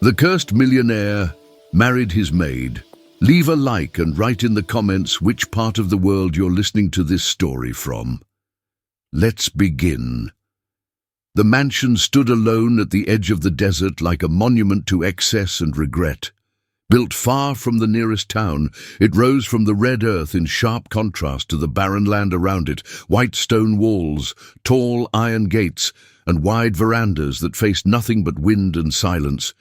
The Cursed Millionaire married his maid. Leave a like and write in the comments which part of the world you're listening to this story from. Let's begin. The mansion stood alone at the edge of the desert like a monument to excess and regret. Built far from the nearest town, it rose from the red earth in sharp contrast to the barren land around it, white stone walls, tall iron gates, and wide verandas that faced nothing but wind and silence.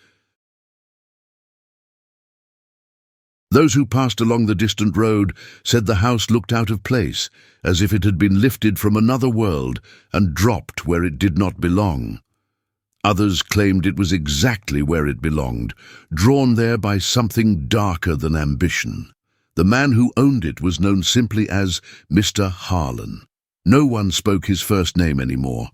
Those who passed along the distant road said the house looked out of place, as if it had been lifted from another world and dropped where it did not belong. Others claimed it was exactly where it belonged, drawn there by something darker than ambition. The man who owned it was known simply as Mr. Harlan. No one spoke his first name anymore.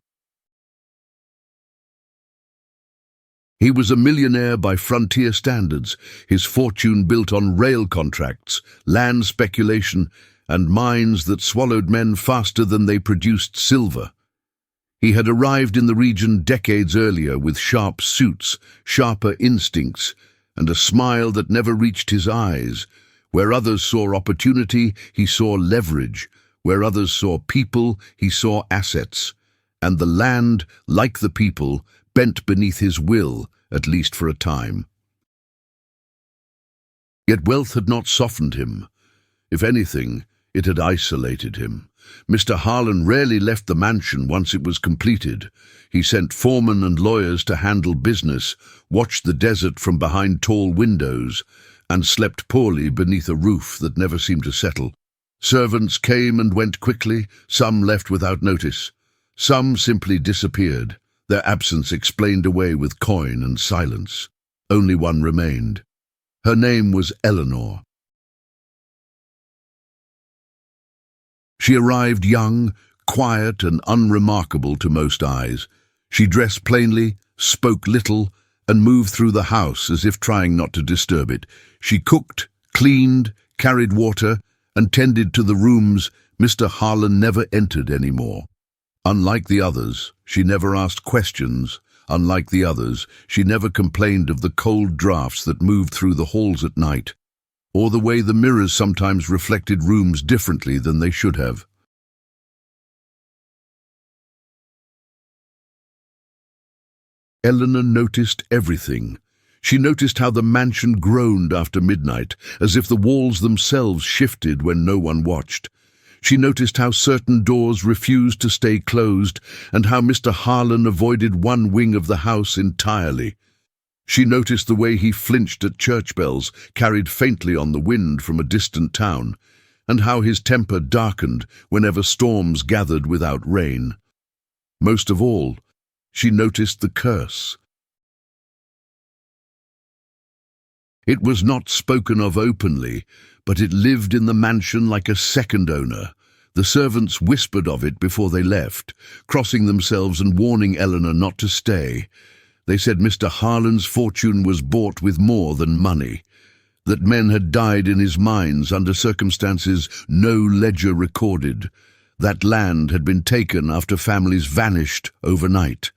He was a millionaire by frontier standards, his fortune built on rail contracts, land speculation, and mines that swallowed men faster than they produced silver. He had arrived in the region decades earlier with sharp suits, sharper instincts, and a smile that never reached his eyes. Where others saw opportunity, he saw leverage. Where others saw people, he saw assets. And the land, like the people, bent beneath his will, at least for a time. Yet wealth had not softened him. If anything, it had isolated him. Mr. Harlan rarely left the mansion once it was completed. He sent foremen and lawyers to handle business, watched the desert from behind tall windows, and slept poorly beneath a roof that never seemed to settle. Servants came and went quickly, some left without notice. Some simply disappeared, their absence explained away with coin and silence. Only one remained. Her name was Eleanor. She arrived young, quiet and unremarkable to most eyes. She dressed plainly, spoke little, and moved through the house as if trying not to disturb it. She cooked, cleaned, carried water, and tended to the rooms Mr. Harlan never entered anymore. Unlike the others, she never asked questions. Unlike the others, she never complained of the cold drafts that moved through the halls at night, or the way the mirrors sometimes reflected rooms differently than they should have. Eleanor noticed everything. She noticed how the mansion groaned after midnight, as if the walls themselves shifted when no one watched. She noticed how certain doors refused to stay closed, and how Mr. Harlan avoided one wing of the house entirely. She noticed the way he flinched at church bells, carried faintly on the wind from a distant town, and how his temper darkened whenever storms gathered without rain. Most of all, she noticed the curse. It was not spoken of openly, but it lived in the mansion like a second owner. The servants whispered of it before they left, crossing themselves and warning Eleanor not to stay. They said Mr. Harlan's fortune was bought with more than money, that men had died in his mines under circumstances no ledger recorded, that land had been taken after families vanished overnight,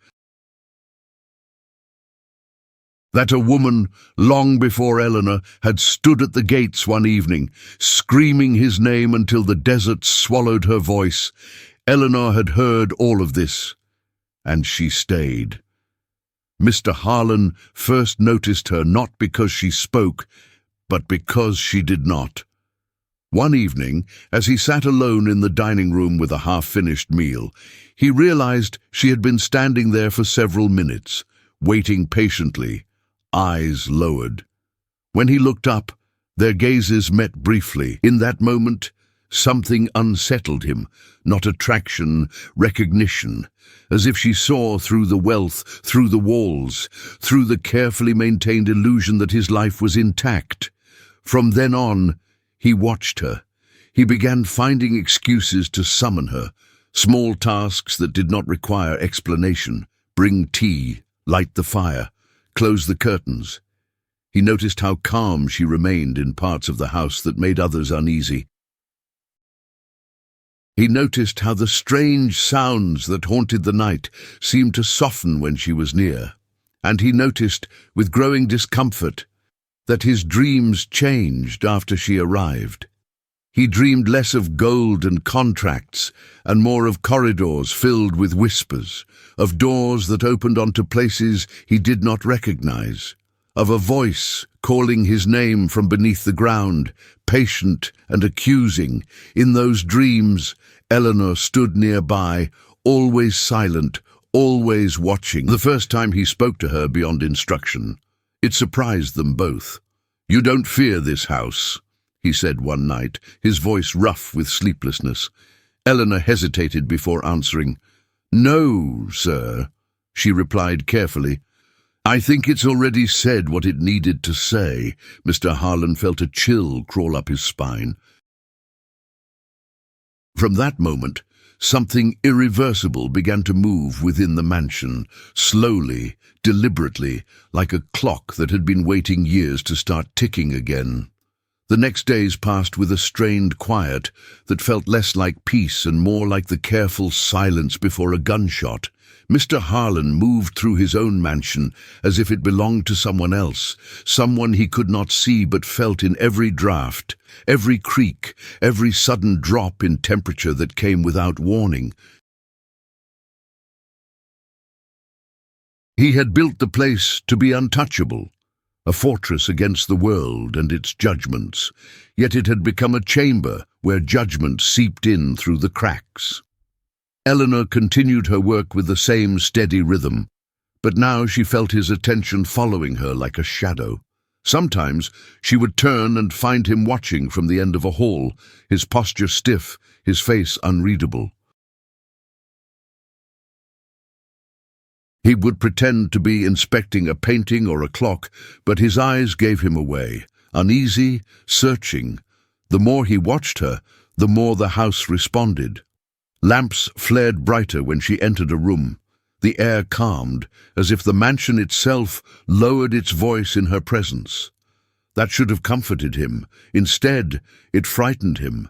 that a woman, long before Eleanor, had stood at the gates one evening, screaming his name until the desert swallowed her voice. Eleanor had heard all of this, and she stayed. Mr. Harlan first noticed her not because she spoke, but because she did not. One evening, as he sat alone in the dining room with a half-finished meal, he realized she had been standing there for several minutes, waiting patiently, eyes lowered. When he looked up, their gazes met briefly. In that moment, something unsettled him, not attraction, recognition, as if she saw through the wealth, through the walls, through the carefully maintained illusion that his life was intact. From then on, he watched her. He began finding excuses to summon her, small tasks that did not require explanation. Bring tea, light the fire, close the curtains. He noticed how calm she remained in parts of the house that made others uneasy. He noticed how the strange sounds that haunted the night seemed to soften when she was near, and he noticed, with growing discomfort, that his dreams changed after she arrived. He dreamed less of gold and contracts and more of corridors filled with whispers, of doors that opened onto places he did not recognize, of a voice calling his name from beneath the ground, patient and accusing. In those dreams, Eleanor stood nearby, always silent, always watching. The first time he spoke to her beyond instruction, it surprised them both. "You don't fear this house," he said one night, his voice rough with sleeplessness. Eleanor hesitated before answering. "No, sir," she replied carefully. "I think it's already said what it needed to say." Mr. Harlan felt a chill crawl up his spine. From that moment, something irreversible began to move within the mansion, slowly, deliberately, like a clock that had been waiting years to start ticking again. The next days passed with a strained quiet that felt less like peace and more like the careful silence before a gunshot. Mr. Harlan moved through his own mansion as if it belonged to someone else, someone he could not see but felt in every draft, every creak, every sudden drop in temperature that came without warning. He had built the place to be untouchable, a fortress against the world and its judgments, yet it had become a chamber where judgment seeped in through the cracks. Eleanor continued her work with the same steady rhythm, but now she felt his attention following her like a shadow. Sometimes she would turn and find him watching from the end of a hall, his posture stiff, his face unreadable. He would pretend to be inspecting a painting or a clock, but his eyes gave him away, uneasy, searching. The more he watched her, the more the house responded. Lamps flared brighter when she entered a room. The air calmed, as if the mansion itself lowered its voice in her presence. That should have comforted him. Instead, it frightened him.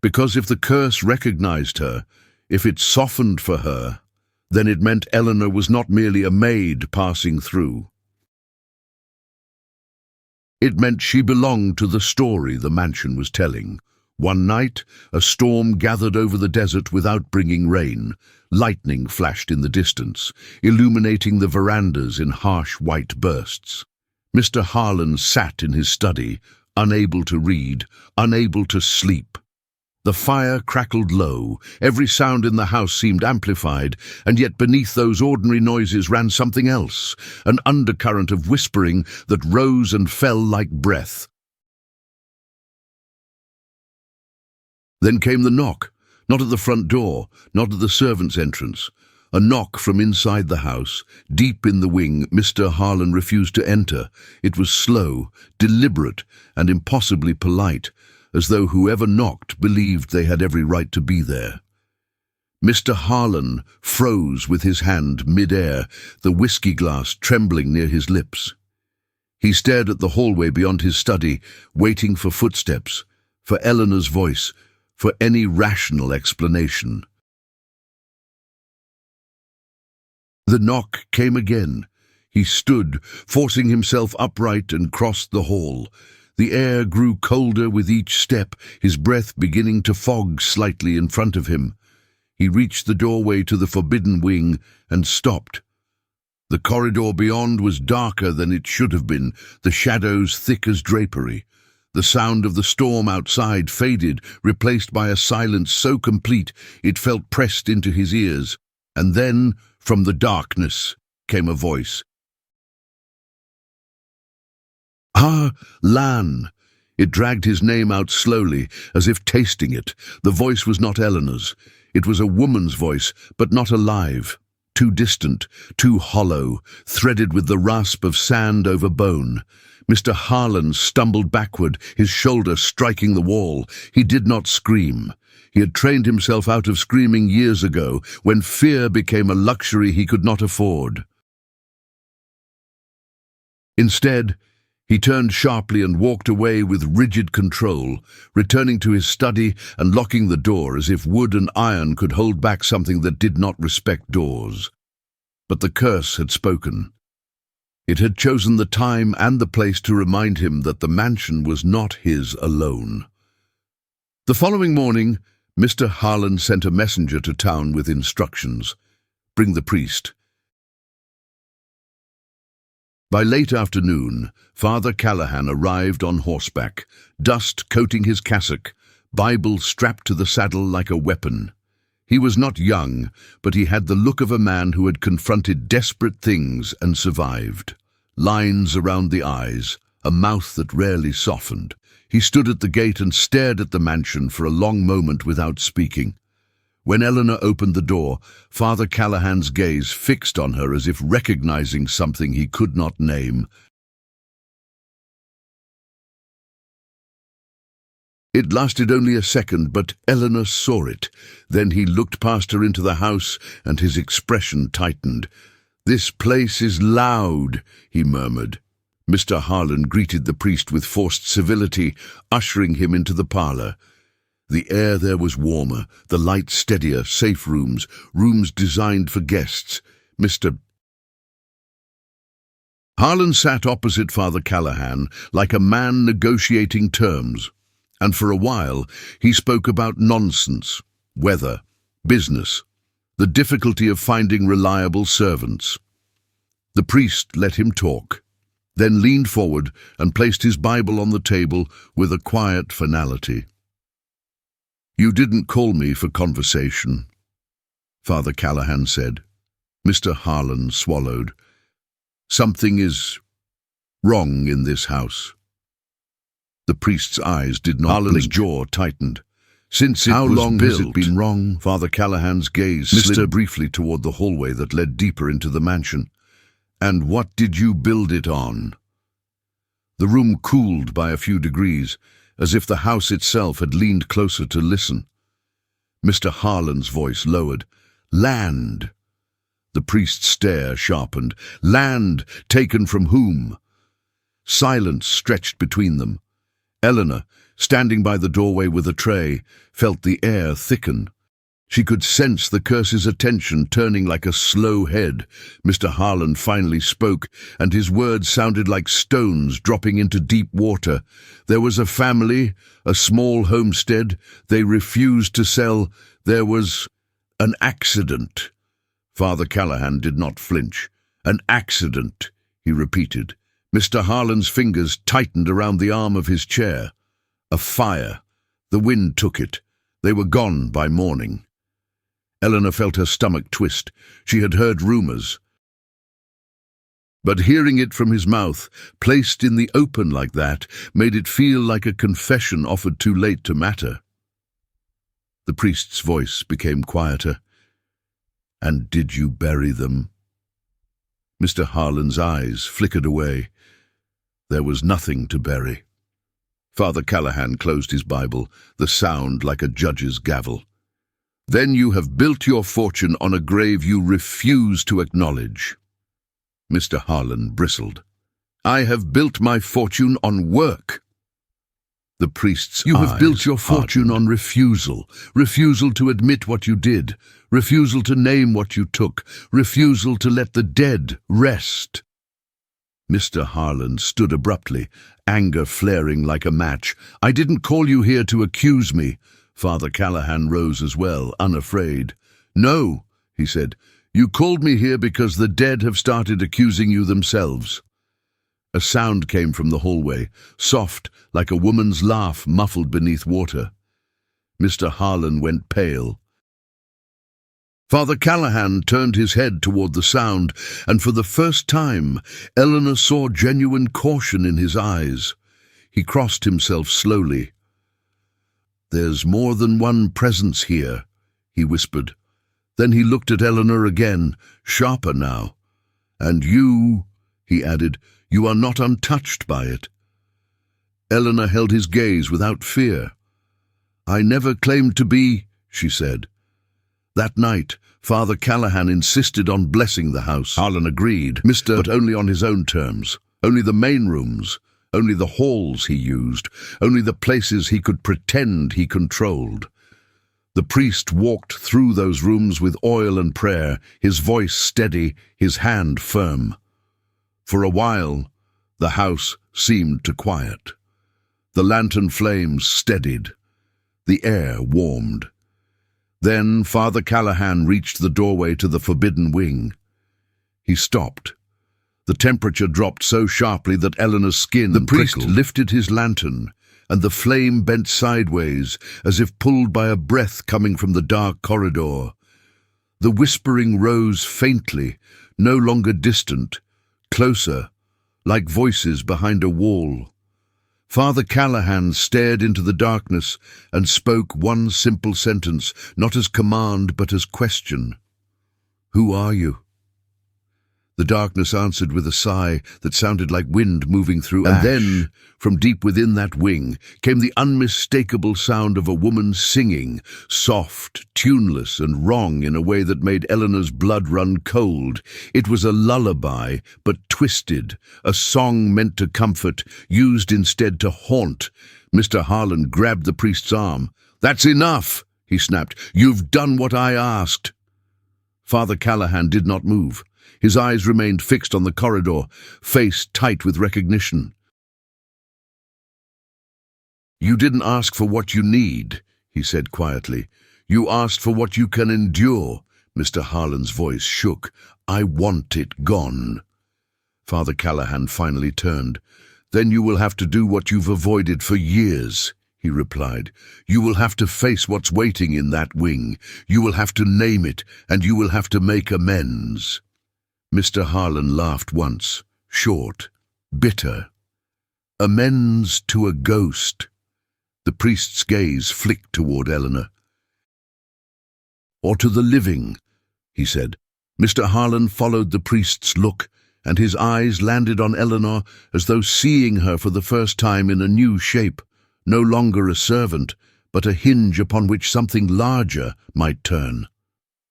Because if the curse recognized her, if it softened for her, then it meant Eleanor was not merely a maid passing through. It meant she belonged to the story the mansion was telling. One night, a storm gathered over the desert without bringing rain. Lightning flashed in the distance, illuminating the verandas in harsh white bursts. Mr. Harlan sat in his study, unable to read, unable to sleep. The fire crackled low, every sound in the house seemed amplified, and yet beneath those ordinary noises ran something else, an undercurrent of whispering that rose and fell like breath. Then came the knock, not at the front door, not at the servants' entrance. A knock from inside the house, deep in the wing. Mr. Harlan refused to enter. It was slow, deliberate, and impossibly polite, as though whoever knocked believed they had every right to be there. Mr. Harlan froze with his hand mid-air, the whiskey glass trembling near his lips. He stared at the hallway beyond his study, waiting for footsteps, for Eleanor's voice, for any rational explanation. The knock came again. He stood, forcing himself upright, and crossed the hall. The air grew colder with each step, his breath beginning to fog slightly in front of him. He reached the doorway to the forbidden wing and stopped. The corridor beyond was darker than it should have been, the shadows thick as drapery. The sound of the storm outside faded, replaced by a silence so complete it felt pressed into his ears. And then, from the darkness, came a voice. "Ah, Lan!" It dragged his name out slowly, as if tasting it. The voice was not Eleanor's. It was a woman's voice, but not alive. Too distant, too hollow, threaded with the rasp of sand over bone. Mr. Harlan stumbled backward, his shoulder striking the wall. He did not scream. He had trained himself out of screaming years ago, when fear became a luxury he could not afford. Instead, he turned sharply and walked away with rigid control, returning to his study and locking the door as if wood and iron could hold back something that did not respect doors. But the curse had spoken. It had chosen the time and the place to remind him that the mansion was not his alone. The following morning, Mr. Harlan sent a messenger to town with instructions. Bring the priest. By late afternoon, Father Callahan arrived on horseback, dust coating his cassock, Bible strapped to the saddle like a weapon. He was not young, but he had the look of a man who had confronted desperate things and survived. Lines around the eyes, a mouth that rarely softened. He stood at the gate and stared at the mansion for a long moment without speaking. When Eleanor opened the door, Father Callahan's gaze fixed on her as if recognizing something he could not name. It lasted only a second, but Eleanor saw it. Then he looked past her into the house, and his expression tightened. "This place is loud," he murmured. Mr. Harlan greeted the priest with forced civility, ushering him into the parlor. The air there was warmer, the light steadier, safe rooms designed for guests. Mr. Harlan sat opposite Father Callahan, like a man negotiating terms. And for a while, he spoke about nonsense, weather, business, the difficulty of finding reliable servants. The priest let him talk, then leaned forward and placed his Bible on the table with a quiet finality. "You didn't call me for conversation," Father Callahan said. Mr. Harlan swallowed. "Something is wrong in this house." The priest's eyes did not blink. Harlan's jaw tightened. "Since how long has it been wrong?" Father Callahan's gaze slid briefly toward the hallway that led deeper into the mansion. "And what did you build it on?" The room cooled by a few degrees, as if the house itself had leaned closer to listen. Mr. Harlan's voice lowered. "Land." The priest's stare sharpened. "Land taken from whom?" Silence stretched between them. Eleanor, standing by the doorway with a tray, felt the air thicken. She could sense the curse's attention turning like a slow head. Mr. Harlan finally spoke, and his words sounded like stones dropping into deep water. "There was a family, a small homestead. They refused to sell. There was an accident." Father Callahan did not flinch. "An accident," he repeated. Mr. Harlan's fingers tightened around the arm of his chair. "A fire. The wind took it. They were gone by morning." Eleanor felt her stomach twist. She had heard rumors. But hearing it from his mouth, placed in the open like that, made it feel like a confession offered too late to matter. The priest's voice became quieter. "And did you bury them?" Mr. Harlan's eyes flickered away. There was nothing to bury. Father Callahan closed his Bible, the sound like a judge's gavel. "Then you have built your fortune on a grave you refuse to acknowledge." Mr. Harlan bristled. "I have built my fortune on work." The priest's eyes hardened. "You have built your fortune on refusal. Refusal to admit what you did. Refusal to name what you took. Refusal to let the dead rest." Mr. Harlan stood abruptly, anger flaring like a match. "I didn't call you here to accuse me." Father Callahan rose as well, unafraid. "No," he said, "you called me here because the dead have started accusing you themselves." A sound came from the hallway, soft, like a woman's laugh muffled beneath water. Mr. Harlan went pale. Father Callahan turned his head toward the sound, and for the first time, Eleanor saw genuine caution in his eyes. He crossed himself slowly. "There's more than one presence here," he whispered. Then he looked at Eleanor again, sharper now. "And you," he added, "you are not untouched by it." Eleanor held his gaze without fear. "I never claimed to be," she said. That night, Father Callahan insisted on blessing the house. Harlan agreed, but only on his own terms. Only the main rooms, only the halls he used, only the places he could pretend he controlled. The priest walked through those rooms with oil and prayer, his voice steady, his hand firm. For a while, the house seemed to quiet. The lantern flames steadied. The air warmed. Then Father Callahan reached the doorway to the forbidden wing. He stopped. The temperature dropped so sharply that Eleanor's skin prickled. The priest lifted his lantern, and the flame bent sideways, as if pulled by a breath coming from the dark corridor. The whispering rose faintly, no longer distant, closer, like voices behind a wall. Father Callahan stared into the darkness and spoke one simple sentence, not as command but as question. "Who are you?" The darkness answered with a sigh that sounded like wind moving through ash. And then, from deep within that wing, came the unmistakable sound of a woman singing, soft, tuneless, and wrong in a way that made Eleanor's blood run cold. It was a lullaby, but twisted, a song meant to comfort, used instead to haunt. Mr. Harlan grabbed the priest's arm. "That's enough," he snapped. "You've done what I asked." Father Callahan did not move. His eyes remained fixed on the corridor, face tight with recognition. "You didn't ask for what you need," he said quietly. "You asked for what you can endure." Mr. Harlan's voice shook. "I want it gone." Father Callahan finally turned. "Then you will have to do what you've avoided for years," he replied. "You will have to face what's waiting in that wing. You will have to name it, and you will have to make amends." Mr. Harlan laughed once, short, bitter. "Amends to a ghost." The priest's gaze flicked toward Eleanor. "Or to the living," he said. Mr. Harlan followed the priest's look, and his eyes landed on Eleanor as though seeing her for the first time in a new shape, no longer a servant, but a hinge upon which something larger might turn.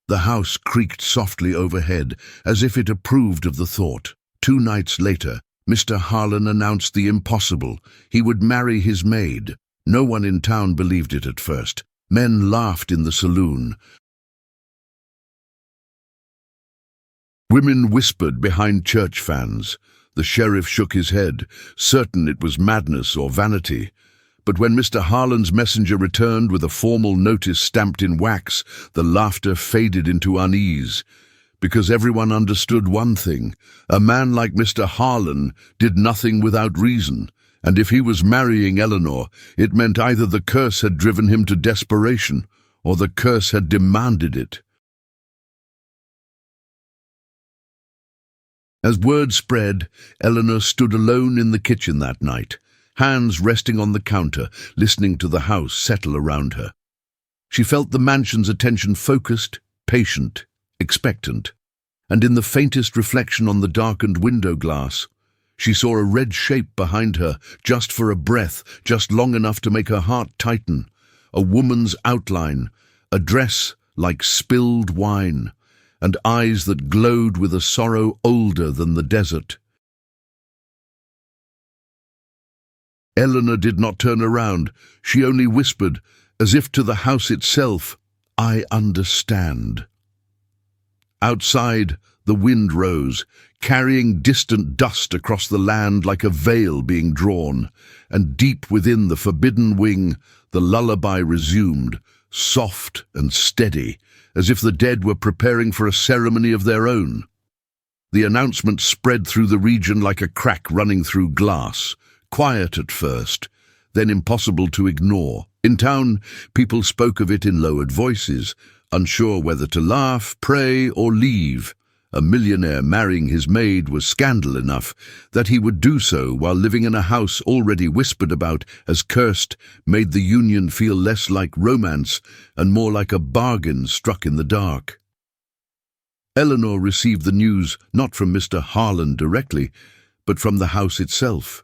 The house creaked softly overhead, as if it approved of the thought. 2 nights later, Mr. Harlan announced the impossible. He would marry his maid. No one in town believed it at first. Men laughed in the saloon. Women whispered behind church fans. The sheriff shook his head, certain it was madness or vanity. But when Mr. Harlan's messenger returned with a formal notice stamped in wax, the laughter faded into unease. Because everyone understood one thing: a man like Mr. Harlan did nothing without reason, and if he was marrying Eleanor, it meant either the curse had driven him to desperation, or the curse had demanded it. As word spread, Eleanor stood alone in the kitchen that night, hands resting on the counter, listening to the house settle around her. She felt the mansion's attention focused, patient, expectant, and in the faintest reflection on the darkened window glass, she saw a red shape behind her, just for a breath, just long enough to make her heart tighten. A woman's outline, a dress like spilled wine, and eyes that glowed with a sorrow older than the desert. Eleanor did not turn around. She only whispered, as if to the house itself, "I understand." Outside, the wind rose, carrying distant dust across the land like a veil being drawn, and deep within the forbidden wing, the lullaby resumed, soft and steady, as if the dead were preparing for a ceremony of their own. The announcement spread through the region like a crack running through glass. Quiet at first, then impossible to ignore. In town, people spoke of it in lowered voices, unsure whether to laugh, pray, or leave. A millionaire marrying his maid was scandal enough that he would do so while living in a house already whispered about as cursed made the union feel less like romance and more like a bargain struck in the dark. Eleanor received the news not from Mr. Harlan directly, but from the house itself.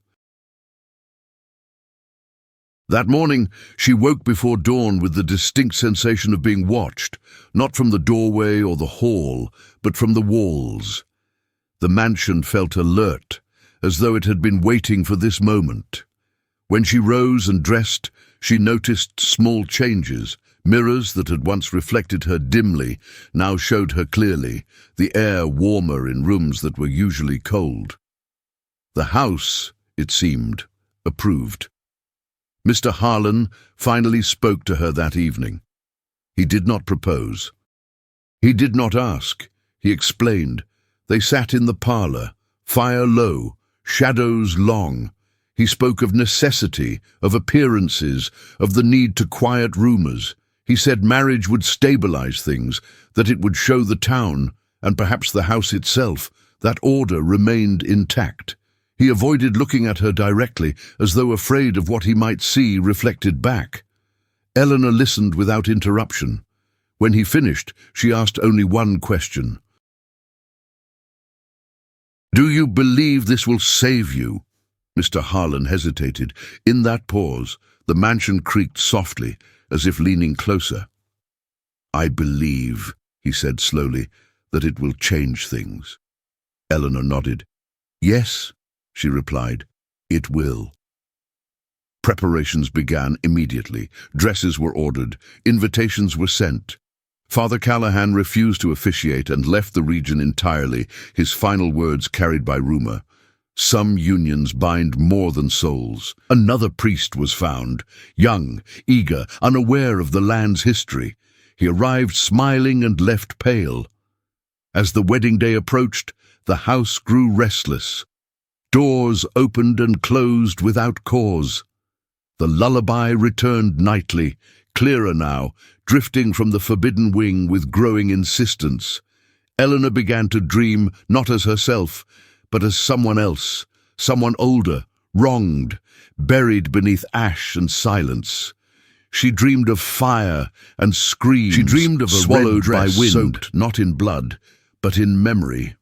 That morning, she woke before dawn with the distinct sensation of being watched, not from the doorway or the hall, but from the walls. The mansion felt alert, as though it had been waiting for this moment. When she rose and dressed, she noticed small changes. Mirrors that had once reflected her dimly now showed her clearly, the air warmer in rooms that were usually cold. The house, it seemed, approved. Mr. Harlan finally spoke to her that evening. He did not propose. He did not ask. He explained. They sat in the parlour, fire low, shadows long. He spoke of necessity, of appearances, of the need to quiet rumours. He said marriage would stabilise things, that it would show the town, and perhaps the house itself, that order remained intact. He avoided looking at her directly, as though afraid of what he might see reflected back. Eleanor listened without interruption. When he finished, she asked only one question. "Do you believe this will save you?" Mr. Harlan hesitated. In that pause, the mansion creaked softly, as if leaning closer. "I believe," he said slowly, "that it will change things." Eleanor nodded. "Yes," she replied, "it will." Preparations began immediately. Dresses were ordered. Invitations were sent. Father Callahan refused to officiate and left the region entirely, his final words carried by rumor. Some unions bind more than souls. Another priest was found, young, eager, unaware of the land's history. He arrived smiling and left pale. As the wedding day approached, the house grew restless. Doors opened and closed without cause. The lullaby returned nightly, clearer now, drifting from the forbidden wing with growing insistence. Eleanor began to dream not as herself, but as someone else, someone older, wronged, buried beneath ash and silence. She dreamed of fire and screams. She dreamed of a swallowed by wind, soaked not in blood, but in memory.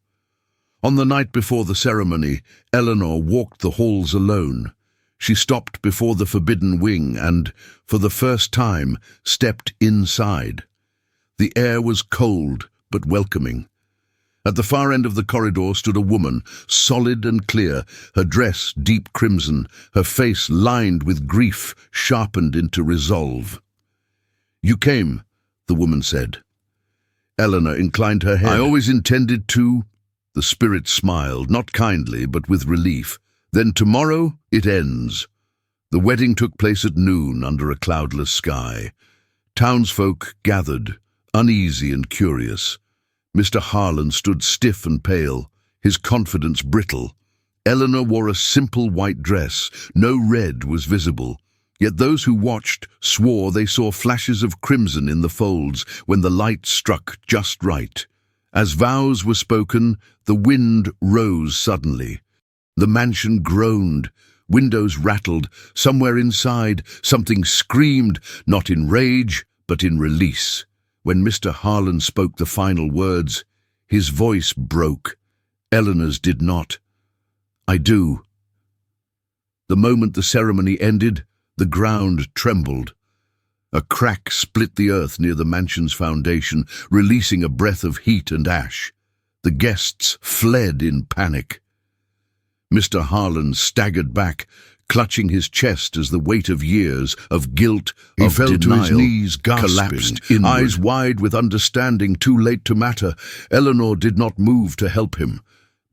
On the night before the ceremony, Eleanor walked the halls alone. She stopped before the forbidden wing and, for the first time, stepped inside. The air was cold but welcoming. At the far end of the corridor stood a woman, solid and clear, her dress deep crimson, her face lined with grief sharpened into resolve. "You came," the woman said. Eleanor inclined her head. "I always intended to." The spirit smiled, not kindly, but with relief. "Then tomorrow it ends." The wedding took place at noon under a cloudless sky. Townsfolk gathered, uneasy and curious. Mr. Harlan stood stiff and pale, his confidence brittle. Eleanor wore a simple white dress. No red was visible. Yet those who watched swore they saw flashes of crimson in the folds when the light struck just right. As vows were spoken, the wind rose suddenly. The mansion groaned, windows rattled. Somewhere inside, something screamed, not in rage, but in release. When Mr. Harlan spoke the final words, his voice broke. Eleanor's did not. "I do." The moment the ceremony ended, the ground trembled. A crack split the earth near the mansion's foundation, releasing a breath of heat and ash. The guests fled in panic. Mr. Harlan staggered back, clutching his chest as the weight of years, of guilt, of denial, to his knees, collapsed inward. Eyes wide with understanding, too late to matter, Eleanor did not move to help him.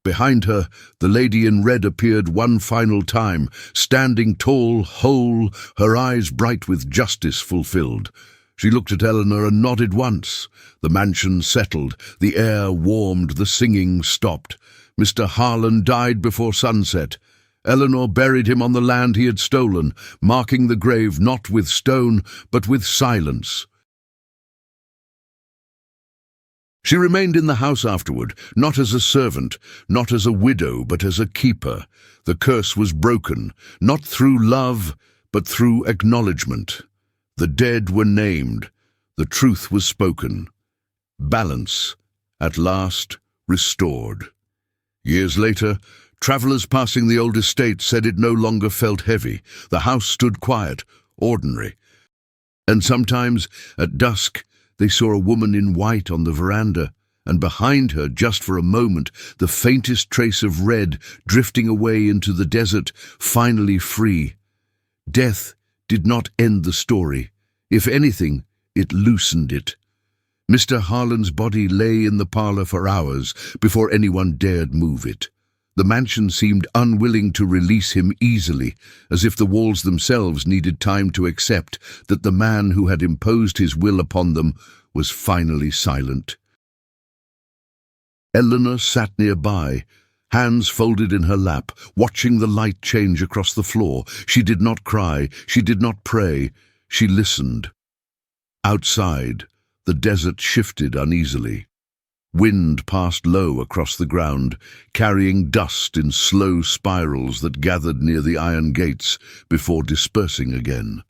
Behind her, the lady in red appeared one final time, standing tall, whole, her eyes bright with justice fulfilled. She looked at Eleanor and nodded once. The mansion settled, the air warmed, the singing stopped. Mr. Harlan died before sunset. Eleanor buried him on the land he had stolen, marking the grave not with stone, but with silence. She remained in the house afterward, not as a servant, not as a widow, but as a keeper. The curse was broken, not through love, but through acknowledgement. The dead were named, the truth was spoken. Balance, at last, restored. Years later, travellers passing the old estate said it no longer felt heavy. The house stood quiet, ordinary. And sometimes, at dusk, they saw a woman in white on the veranda, and behind her, just for a moment, the faintest trace of red drifting away into the desert, finally free. Death did not end the story. If anything, it loosened it. Mr. Harlan's body lay in the parlour for hours before anyone dared move it. The mansion seemed unwilling to release him easily, as if the walls themselves needed time to accept that the man who had imposed his will upon them was finally silent. Eleanor sat nearby, hands folded in her lap, watching the light change across the floor. She did not cry, she did not pray, she listened. Outside, the desert shifted uneasily. Wind passed low across the ground, carrying dust in slow spirals that gathered near the iron gates before dispersing again.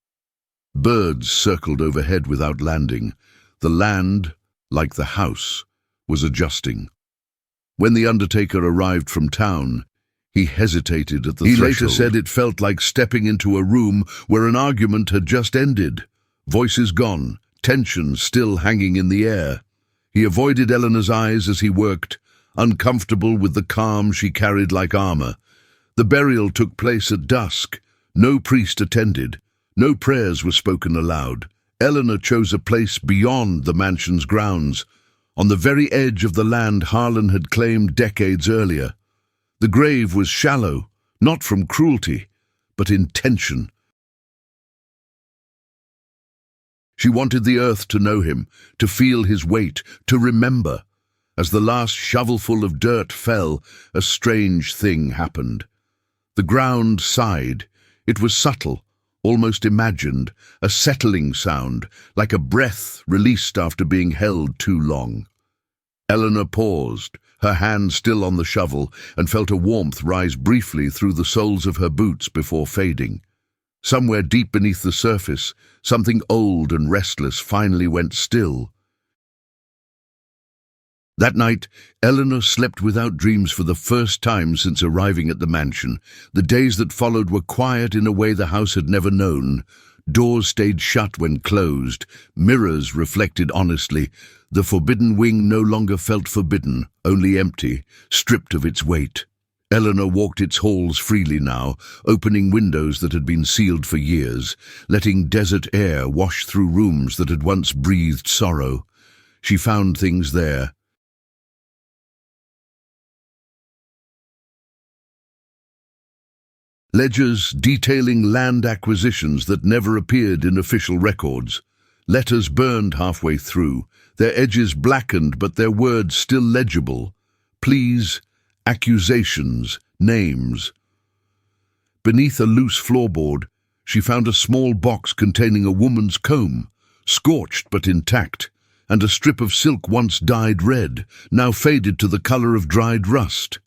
Birds circled overhead without landing. The land, like the house, was adjusting. When the undertaker arrived from town, he hesitated at the threshold. He later said it felt like stepping into a room where an argument had just ended. Voices gone, tension still hanging in the air. He avoided Eleanor's eyes as he worked, uncomfortable with the calm she carried like armor. The burial took place at dusk. No priest attended. No prayers were spoken aloud. Eleanor chose a place beyond the mansion's grounds, on the very edge of the land Harlan had claimed decades earlier. The grave was shallow, not from cruelty, but intention. She wanted the earth to know him, to feel his weight, to remember. As the last shovelful of dirt fell, a strange thing happened. The ground sighed. It was subtle, almost imagined, a settling sound, like a breath released after being held too long. Eleanor paused, her hand still on the shovel, and felt a warmth rise briefly through the soles of her boots before fading. Somewhere deep beneath the surface, something old and restless finally went still. That night, Eleanor slept without dreams for the first time since arriving at the mansion. The days that followed were quiet in a way the house had never known. Doors stayed shut when closed. Mirrors reflected honestly. The forbidden wing no longer felt forbidden, only empty, stripped of its weight. Eleanor walked its halls freely now, opening windows that had been sealed for years, letting desert air wash through rooms that had once breathed sorrow. She found things there. Ledgers detailing land acquisitions that never appeared in official records. Letters burned halfway through, their edges blackened but their words still legible. Pleas, accusations, names. Beneath a loose floorboard, she found a small box containing a woman's comb, scorched but intact, and a strip of silk once dyed red, now faded to the color of dried rust.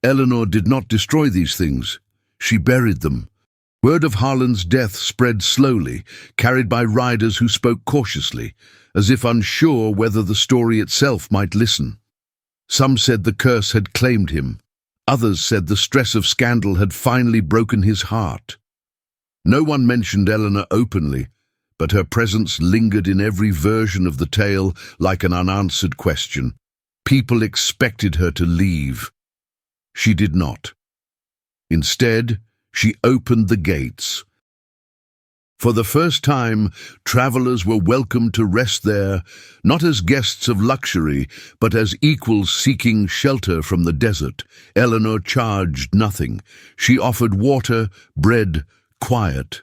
Eleanor did not destroy these things. She buried them. Word of Harlan's death spread slowly, carried by riders who spoke cautiously, as if unsure whether the story itself might listen. Some said the curse had claimed him. Others said the stress of scandal had finally broken his heart. No one mentioned Eleanor openly, but her presence lingered in every version of the tale like an unanswered question. People expected her to leave. She did not. Instead, she opened the gates. For the first time, travelers were welcome to rest there, not as guests of luxury, but as equals seeking shelter from the desert. Eleanor charged nothing. She offered water, bread, quiet.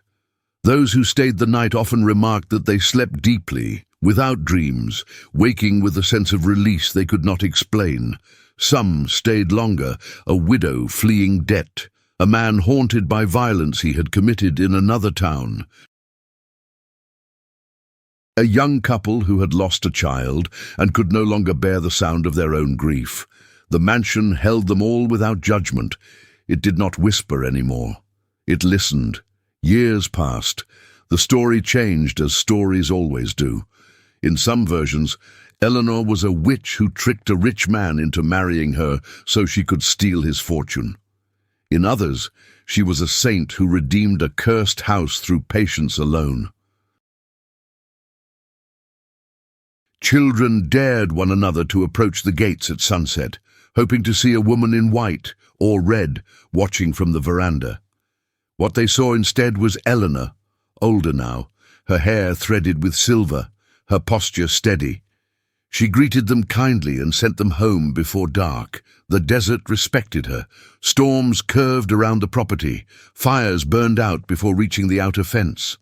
Those who stayed the night often remarked that they slept deeply, without dreams, waking with a sense of release they could not explain. Some stayed longer, a widow fleeing debt, a man haunted by violence he had committed in another town, a young couple who had lost a child and could no longer bear the sound of their own grief. The mansion held them all without judgment. It did not whisper anymore. It listened. Years passed. The story changed as stories always do. In some versions, Eleanor was a witch who tricked a rich man into marrying her so she could steal his fortune. In others, she was a saint who redeemed a cursed house through patience alone. Children dared one another to approach the gates at sunset, hoping to see a woman in white or red watching from the veranda. What they saw instead was Eleanor, older now, her hair threaded with silver, her posture steady. She greeted them kindly and sent them home before dark. The desert respected her. Storms curved around the property. Fires burned out before reaching the outer fence.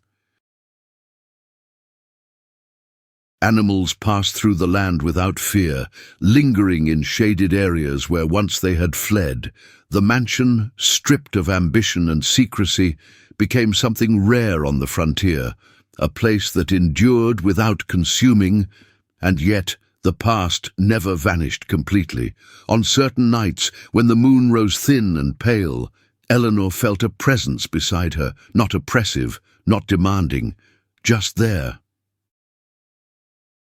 Animals passed through the land without fear, lingering in shaded areas where once they had fled. The mansion, stripped of ambition and secrecy, became something rare on the frontier, a place that endured without consuming, and yet the past never vanished completely. On certain nights, when the moon rose thin and pale, Eleanor felt a presence beside her, not oppressive, not demanding, just there.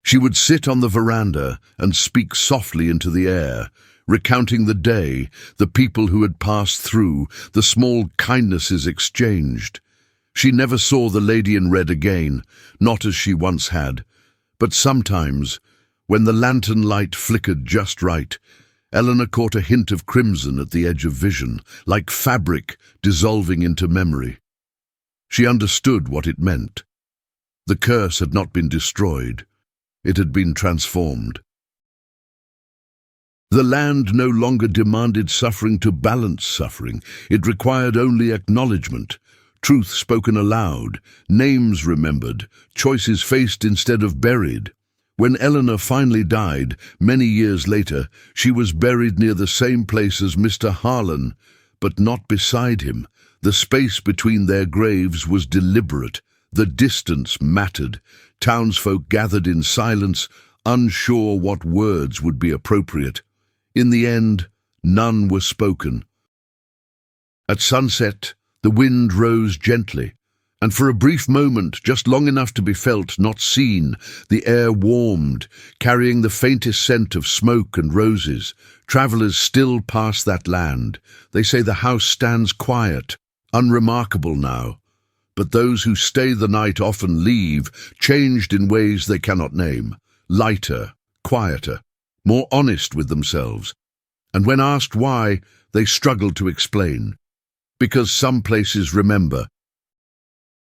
She would sit on the veranda and speak softly into the air, recounting the day, the people who had passed through, the small kindnesses exchanged. She never saw the lady in red again, not as she once had. But sometimes, when the lantern light flickered just right, Eleanor caught a hint of crimson at the edge of vision, like fabric dissolving into memory. She understood what it meant. The curse had not been destroyed. It had been transformed. The land no longer demanded suffering to balance suffering. It required only acknowledgement, truth spoken aloud, names remembered, choices faced instead of buried. When Eleanor finally died, many years later, she was buried near the same place as Mr. Harlan, but not beside him. The space between their graves was deliberate. The distance mattered. Townsfolk gathered in silence, unsure what words would be appropriate. In the end, none were spoken. At sunset, the wind rose gently, and for a brief moment, just long enough to be felt, not seen, the air warmed, carrying the faintest scent of smoke and roses. Travelers still pass that land. They say the house stands quiet, unremarkable now. But those who stay the night often leave, changed in ways they cannot name, lighter, quieter, more honest with themselves. And when asked why, they struggle to explain. Because some places remember.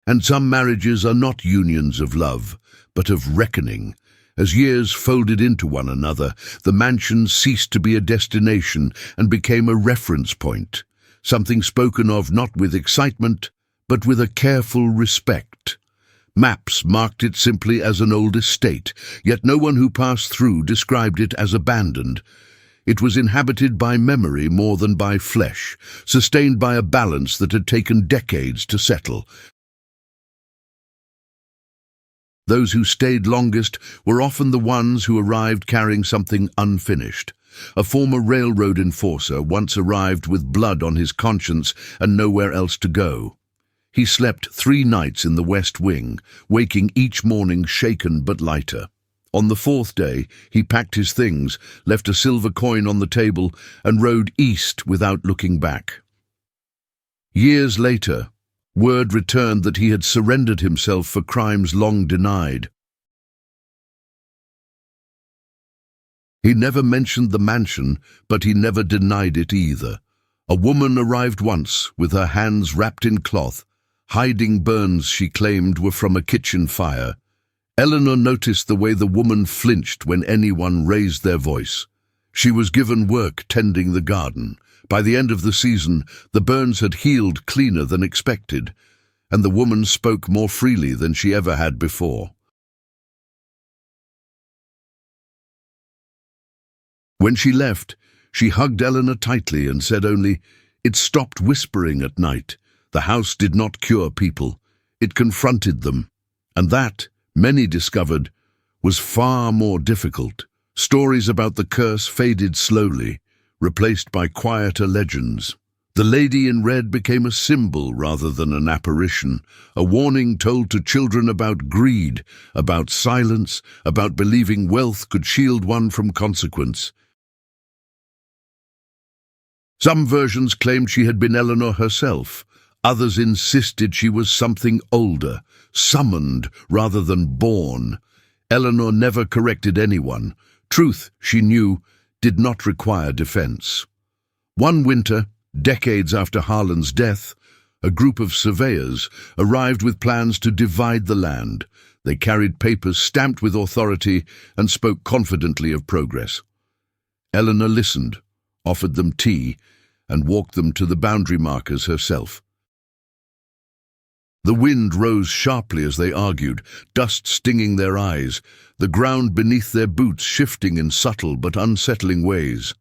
And some marriages are not unions of love, but of reckoning. As years folded into one another, the mansion ceased to be a destination and became a reference point, something spoken of not with excitement, but with a careful respect. Maps marked it simply as an old estate, yet no one who passed through described it as abandoned. It was inhabited by memory more than by flesh, sustained by a balance that had taken decades to settle. Those who stayed longest were often the ones who arrived carrying something unfinished. A former railroad enforcer once arrived with blood on his conscience and nowhere else to go. He slept 3 nights in the West Wing, waking each morning shaken but lighter. On the 4th day, he packed his things, left a silver coin on the table, and rode east without looking back. Years later, word returned that he had surrendered himself for crimes long denied. He never mentioned the mansion, but he never denied it either. A woman arrived once, with her hands wrapped in cloth, hiding burns she claimed were from a kitchen fire. Eleanor noticed the way the woman flinched when anyone raised their voice. She was given work tending the garden. By the end of the season, the burns had healed cleaner than expected, and the woman spoke more freely than she ever had before. When she left, she hugged Eleanor tightly and said only, "It stopped whispering at night. The house did not cure people. It confronted them. And that, many discovered, was far more difficult. Stories about the curse faded slowly, replaced by quieter legends. The lady in red became a symbol rather than an apparition, a warning told to children about greed, about silence, about believing wealth could shield one from consequence. Some versions claimed she had been Eleanor herself. Others insisted she was something older, summoned rather than born. Eleanor never corrected anyone. Truth, she knew, did not require defense. One winter, decades after Harlan's death, A group of surveyors arrived with plans to divide the land. They carried papers stamped with authority and spoke confidently of progress. Eleanor listened, offered them tea, and walked them to the boundary markers herself. The wind rose sharply as they argued, dust stinging their eyes, the ground beneath their boots shifting in subtle but unsettling ways.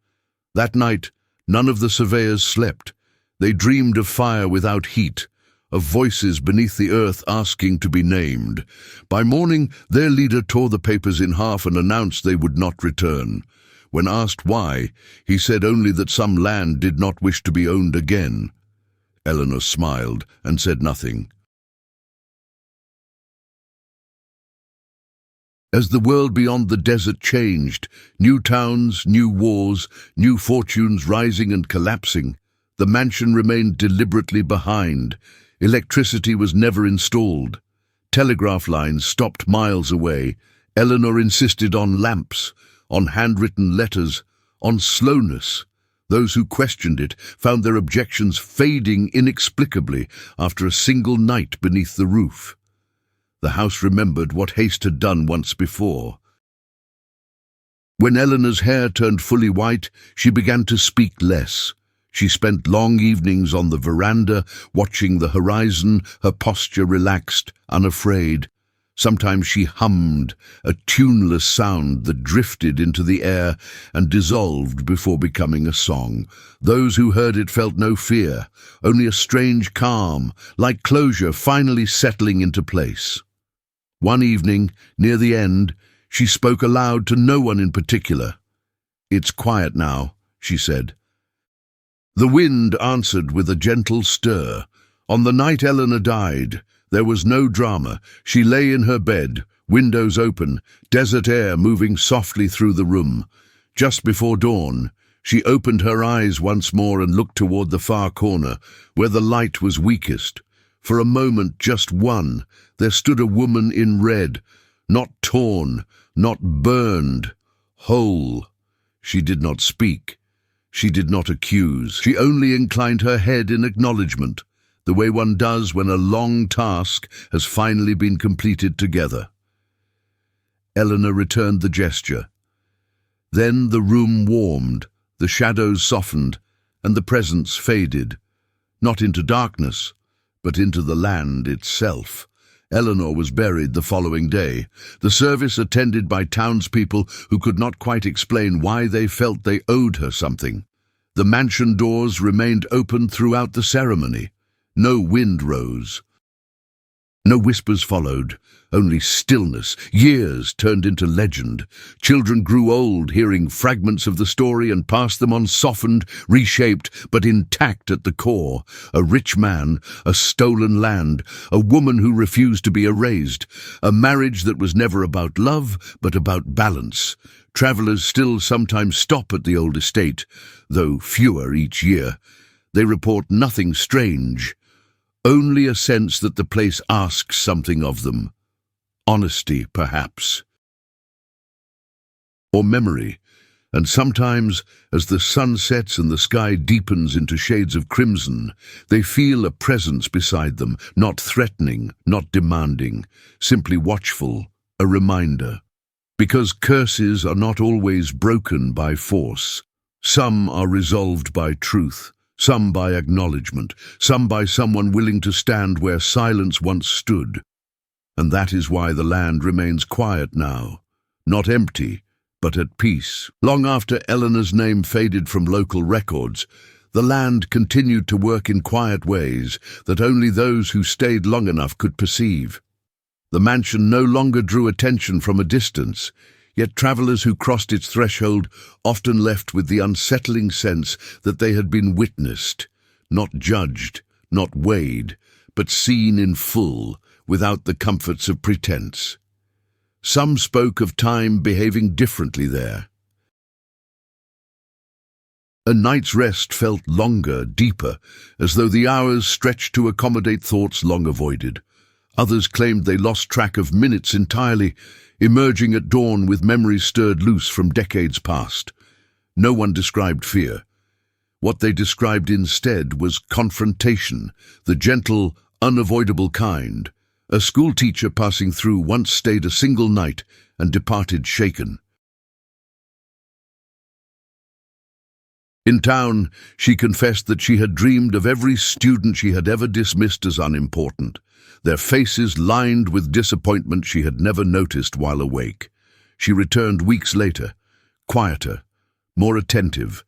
That night, none of the surveyors slept. They dreamed of fire without heat, of voices beneath the earth asking to be named. By morning, their leader tore the papers in half and announced they would not return. When asked why, he said only that some land did not wish to be owned again. Eleanor smiled and said nothing. As the world beyond the desert changed, new towns, new wars, new fortunes rising and collapsing, the mansion remained deliberately behind. Electricity was never installed. Telegraph lines stopped miles away. Eleanor insisted on lamps, on handwritten letters, on slowness. Those who questioned it found their objections fading inexplicably after a single night beneath the roof. The house remembered what haste had done once before. When Eleanor's hair turned fully white, she began to speak less. She spent long evenings on the veranda, watching the horizon, her posture relaxed, unafraid. Sometimes she hummed, a tuneless sound that drifted into the air and dissolved before becoming a song. Those who heard it felt no fear, only a strange calm, like closure finally settling into place. One evening, near the end, she spoke aloud to no one in particular. "It's quiet now," she said. The wind answered with a gentle stir. On the night Eleanor died, there was no drama. She lay in her bed, windows open, desert air moving softly through the room. Just before dawn, she opened her eyes once more and looked toward the far corner, where the light was weakest. For a moment, just one, there stood a woman in red, not torn, not burned, whole. She did not speak. She did not accuse. She only inclined her head in acknowledgement, the way one does when a long task has finally been completed together. Eleanor returned the gesture. Then the room warmed, the shadows softened, and the presence faded, not into darkness, but into the land itself. Eleanor was buried the following day, the service attended by townspeople who could not quite explain why they felt they owed her something. The mansion doors remained open throughout the ceremony. No wind rose. No whispers followed, only stillness. Years turned into legend. Children grew old, hearing fragments of the story and passed them on softened, reshaped, but intact at the core. A rich man, a stolen land, a woman who refused to be erased, a marriage that was never about love, but about balance. Travelers still sometimes stop at the old estate, though fewer each year. They report nothing strange, only a sense that the place asks something of them. Honesty, perhaps. Or memory. And sometimes, as the sun sets and the sky deepens into shades of crimson, they feel a presence beside them, not threatening, not demanding, simply watchful, a reminder. Because curses are not always broken by force. Some are resolved by truth. Some by acknowledgement, some by someone willing to stand where silence once stood. And that is why the land remains quiet now, not empty, but at peace. Long after Eleanor's name faded from local records, the land continued to work in quiet ways that only those who stayed long enough could perceive. The mansion no longer drew attention from a distance, yet travelers who crossed its threshold often left with the unsettling sense that they had been witnessed, not judged, not weighed, but seen in full, without the comforts of pretense. Some spoke of time behaving differently there. A night's rest felt longer, deeper, as though the hours stretched to accommodate thoughts long avoided. Others claimed they lost track of minutes entirely, emerging at dawn with memories stirred loose from decades past. No one described fear. What they described instead was confrontation, the gentle, unavoidable kind. A schoolteacher passing through once stayed a single night and departed shaken. In town, she confessed that she had dreamed of every student she had ever dismissed as unimportant, their faces lined with disappointment she had never noticed while awake. She returned weeks later, quieter, more attentive,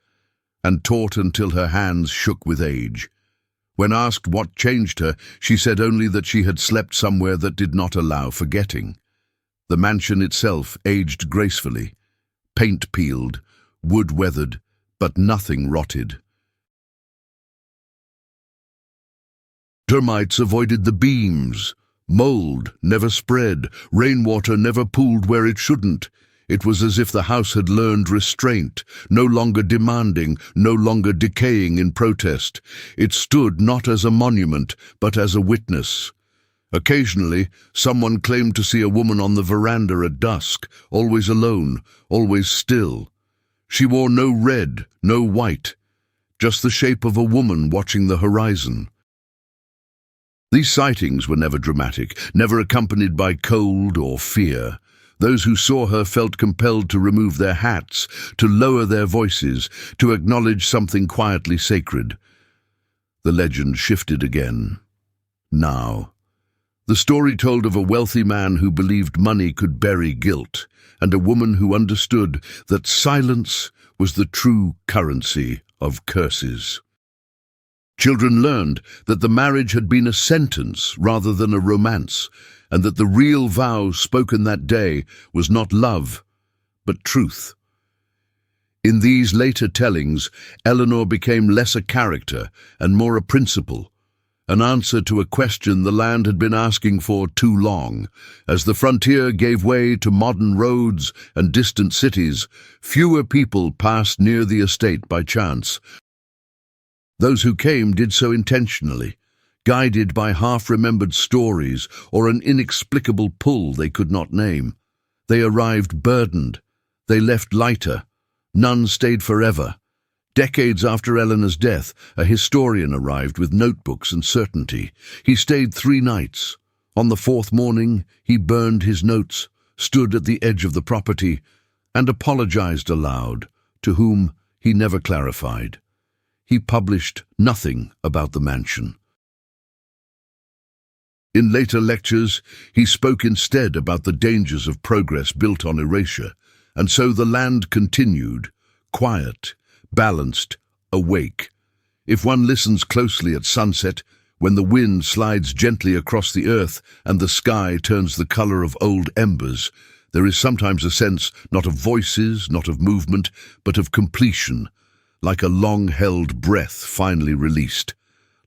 and taught until her hands shook with age. When asked what changed her, she said only that she had slept somewhere that did not allow forgetting. The mansion itself aged gracefully, paint peeled, wood weathered, but nothing rotted. Termites avoided the beams. Mold never spread. Rainwater never pooled where it shouldn't. It was as if the house had learned restraint, no longer demanding, no longer decaying in protest. It stood not as a monument, but as a witness. Occasionally, someone claimed to see a woman on the veranda at dusk, always alone, always still. She wore no red, no white, just the shape of a woman watching the horizon. These sightings were never dramatic, never accompanied by cold or fear. Those who saw her felt compelled to remove their hats, to lower their voices, to acknowledge something quietly sacred. The legend shifted again. Now, the story told of a wealthy man who believed money could bury guilt, and a woman who understood that silence was the true currency of curses. Children learned that the marriage had been a sentence rather than a romance, and that the real vow spoken that day was not love, but truth. In these later tellings, Eleanor became less a character and more a principle, an answer to a question the land had been asking for too long. As the frontier gave way to modern roads and distant cities, fewer people passed near the estate by chance. Those who came did so intentionally, guided by half-remembered stories or an inexplicable pull they could not name. They arrived burdened. They left lighter. None stayed forever. Decades after Eleanor's death, a historian arrived with notebooks and certainty. He stayed 3 nights. On the 4th morning, he burned his notes, stood at the edge of the property, and apologized aloud, to whom he never clarified. He published nothing about the mansion. In later lectures, he spoke instead about the dangers of progress built on erasure, and so the land continued, quiet, balanced, awake. If one listens closely at sunset, when the wind slides gently across the earth and the sky turns the color of old embers, there is sometimes a sense not of voices, not of movement, but of completion, like a long-held breath finally released,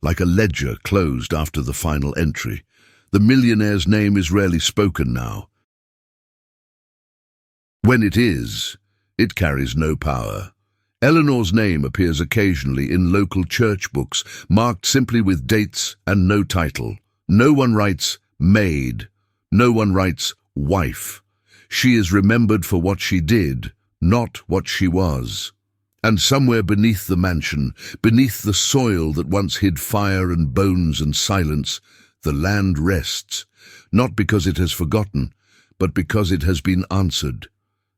like a ledger closed after the final entry. The millionaire's name is rarely spoken now. When it is, it carries no power. Eleanor's name appears occasionally in local church books, marked simply with dates and no title. No one writes Maid. No one writes wife. She is remembered for what she did, not what she was. And somewhere beneath the mansion, beneath the soil that once hid fire and bones and silence, the land rests, not because it has forgotten, but because it has been answered.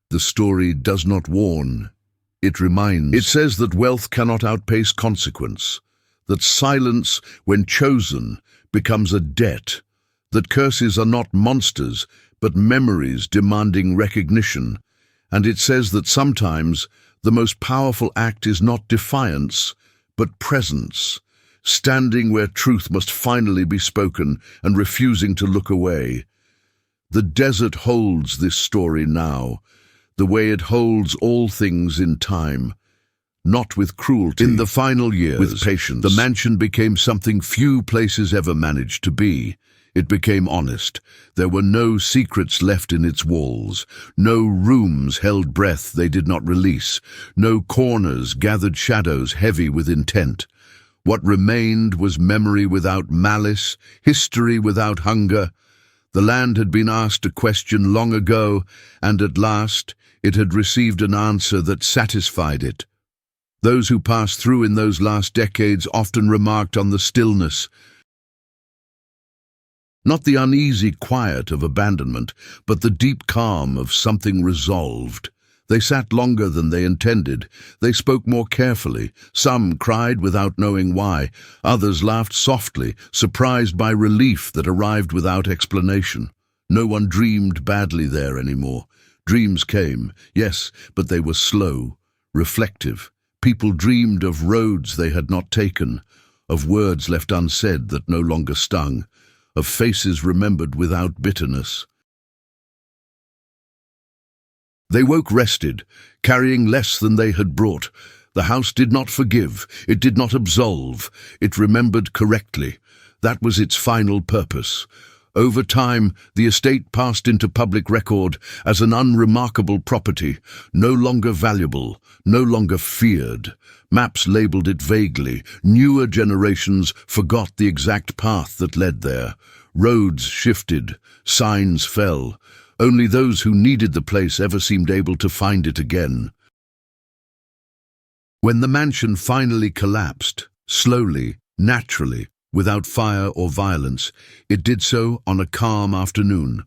The story does not warn. It reminds. It says that wealth cannot outpace consequence, that silence, when chosen, becomes a debt, that curses are not monsters, but memories demanding recognition, and it says that sometimes the most powerful act is not defiance, but presence, standing where truth must finally be spoken and refusing to look away. The desert holds this story now, the way it holds all things in time, not with cruelty. In the final years, with patience, the mansion became something few places ever managed to be. It became honest. There were no secrets left in its walls, no rooms held breath they did not release, no corners gathered shadows heavy with intent. What remained was memory without malice, history without hunger. The land had been asked a question long ago, and at last it had received an answer that satisfied it. Those who passed through in those last decades often remarked on the stillness, not the uneasy quiet of abandonment, but the deep calm of something resolved. They sat longer than they intended. They spoke more carefully. Some cried without knowing why. Others laughed softly, surprised by relief that arrived without explanation. No one dreamed badly there anymore. Dreams came, yes, but they were slow, reflective. People dreamed of roads they had not taken, of words left unsaid that no longer stung, of faces remembered without bitterness. They woke rested, carrying less than they had brought. The house did not forgive, it did not absolve, it remembered correctly. That was its final purpose. Over time, the estate passed into public record as an unremarkable property, no longer valuable, no longer feared. Maps labeled it vaguely. Newer generations forgot the exact path that led there. Roads shifted, signs fell. Only those who needed the place ever seemed able to find it again. When the mansion finally collapsed, slowly, naturally, without fire or violence, it did so on a calm afternoon.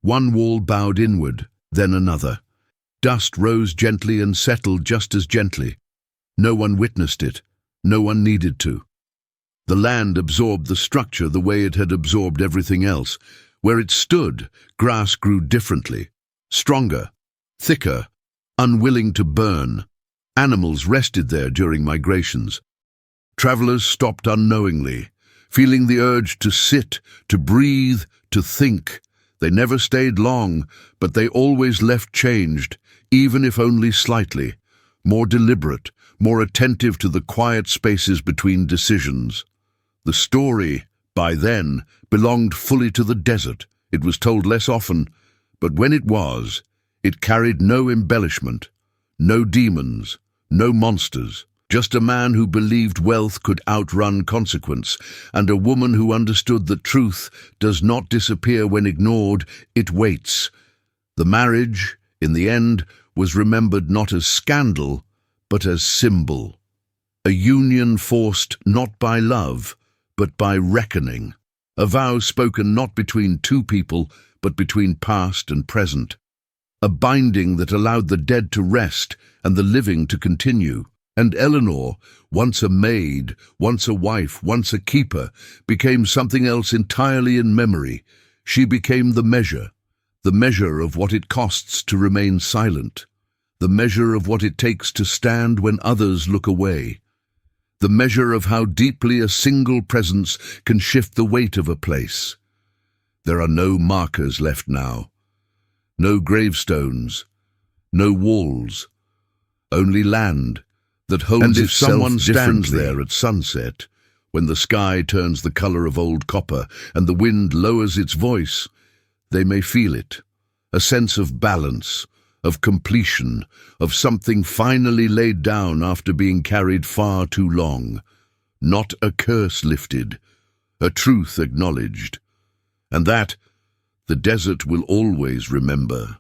One wall bowed inward, then another. Dust rose gently and settled just as gently. No one witnessed it. No one needed to. The land absorbed the structure the way it had absorbed everything else. Where it stood, grass grew differently, stronger, thicker, unwilling to burn. Animals rested there during migrations. Travelers stopped unknowingly, feeling the urge to sit, to breathe, to think. They never stayed long, but they always left changed, even if only slightly, more deliberate, more attentive to the quiet spaces between decisions. The story, by then, belonged fully to the desert. It was told less often, but when it was, it carried no embellishment, no demons, no monsters. Just a man who believed wealth could outrun consequence, and a woman who understood that truth does not disappear when ignored, it waits. The marriage, in the end, was remembered not as scandal, but as symbol. A union forced not by love, but by reckoning. A vow spoken not between two people, but between past and present. A binding that allowed the dead to rest and the living to continue. And Eleanor, once a maid, once a wife, once a keeper, became something else entirely in memory. She became the measure of what it costs to remain silent, the measure of what it takes to stand when others look away, the measure of how deeply a single presence can shift the weight of a place. There are no markers left now, no gravestones, no walls, only land that holds And if itself someone stands differently. there There at sunset, when the sky turns the color of old copper and the wind lowers its voice, they may feel it, a sense of balance, of completion, of something finally laid down after being carried far too long. Not a curse lifted, a truth acknowledged. And that, the desert will always remember.